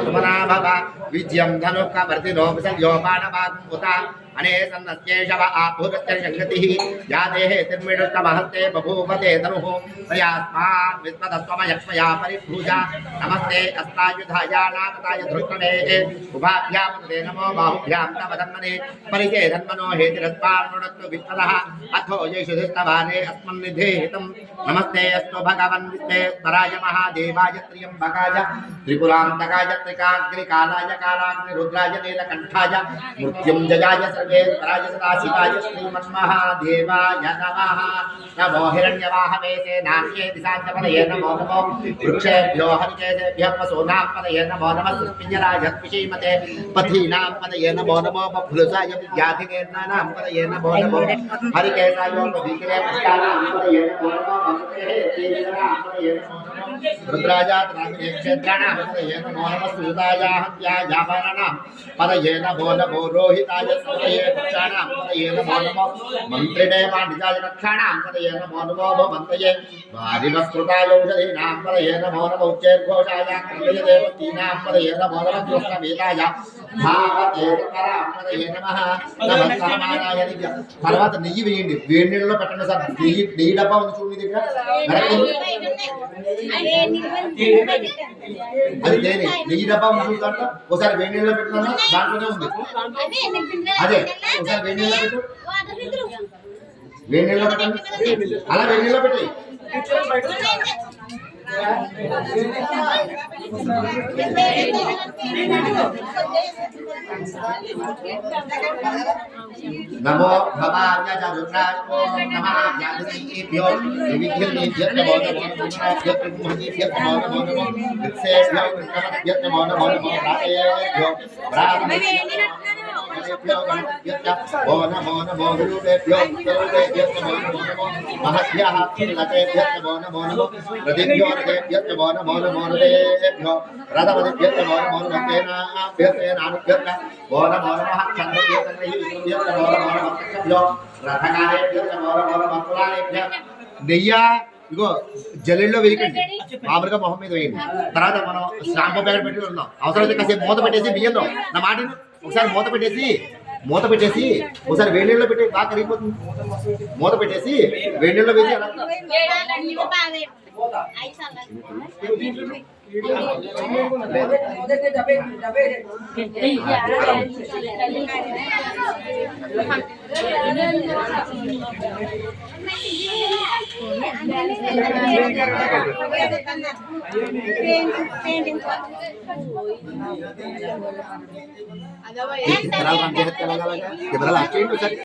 सुमना भव विजयं धनुः वर्तिनो विसर्योपानवाकुमुता अने सन्नस्येषव आभूरत्यर्षङ्गतिः या देहे तिर्मिडुष्टमहस्ते बभूवते तनुः तयास्मान् विश्वतत्त्वमयक्ष्मया परिभूजा नमस्ते अस्तायुधाया नामताय धृष्टमेः उभाभ्यां ते नमो बाहुभ्यां तव धन्मने परिचे धन्मनो हेतिरस्मान्नुडत्तु विश्वतः अथो येषु धिष्टभारे अस्मन्निधेहितं नमस्ते अस्तु भगवन् विश्वेश्वराय महादेवाय त्र्यम्बकाय त्रिपुरान्तकाय त्रिकाग्निकालाय कालाग्निरुद्राय नीलकण्ठाय मृत्युञ्जयाय सर्वेश्वराय सदाशिवाय श्रीमन्महादेवाय नमः नमो हिरण्यवाहवे नाम्ये दिशान्तपदये नमो नमो वृक्षेभ्यो हरिकेशेभ्यः पशूनां पदये नमो नमः सुष्पिञ्जराय श्रीमते पथीनां पदये नमो नमो बभ्रुजाय विद्याधिकेन्द्राणां पदये नमो नमो हरिकेशाय पथीकिरे पुष्टानां पदये नमो नमो पदये नमो रुद्राजात क्षेत्राणां पदये नमो नमः सुताया हत्यायावरणां पदये नमो नमो रोहिताय पदये पुष्टानां पदये नमो नमो मन्त्रिणे पाण्डिताय रक्षाणां पदये नमो नमो भवन्तये वारिवस्कृताय औषधीनां पदये नमो नमो उच्चैर्घोषाय कृतये देवतीनां पदये नमो नमः कृष्णवेदाय भावते करां पदये नमः नमः समानाय नित्य తర్వాత నెయ్యి వేయండి వేడి నీళ్ళలో పెట్టండి సార్ నెయ్యి డబ్బా ఉంది చూడండి దగ్గర అది తేనె నెయ్యి డబ్బా ఉంది దాంట్లో ఒకసారి వేడి నీళ్ళలో పెట్టుకున్నా దాంట్లోనే ఉంది అదే ఒకసారి వేడి నీళ్ళలో పెట్టు వేడి నీళ్ళలో పెట్టండి అలా వేడి నీళ్ళలో పెట్టి नमो भवाय रुद्रायो नमः ज्ञानेभ्यो विविधेभ्यो नमो नमो नमो नमो कृत्सेभ्यो नमो नमो प्रातेभ्यो ओ नमो नमो गुरुभ्यो नमो नमो महभ्यः लतेभ्यो नमो नमो रतिभ्यो रतेभ्यो नमो नमो रतेभ्यो रथपतिभ्यो नमो नमो तेनाभ्यो तेनानुभ्यो ओ नमो नमः चन्द्रभ्यो नमो नमो भक्तभ्यो रथकारेभ्यो नमो नमो पुराणेभ्यो నెయ్య ఇగో జల్లెల్లో వేయకండి మామూలుగా మొహం మీద వేయండి తర్వాత మనం షాంపూ ప్యాకెట్ పెట్టి ఉన్నాం అవసరమైతే కాసేపు మూత పెట్టేసి బియ్యంలో నా మాట ఒకసారి మూత పెట్టేసి ఒకసారి వేడి నీళ్ళలో పెట్టి బాగా కరిగిపోతుంది మూత పెట్టేసి వేడి నీళ్ళలో వేసి కెమెరాలు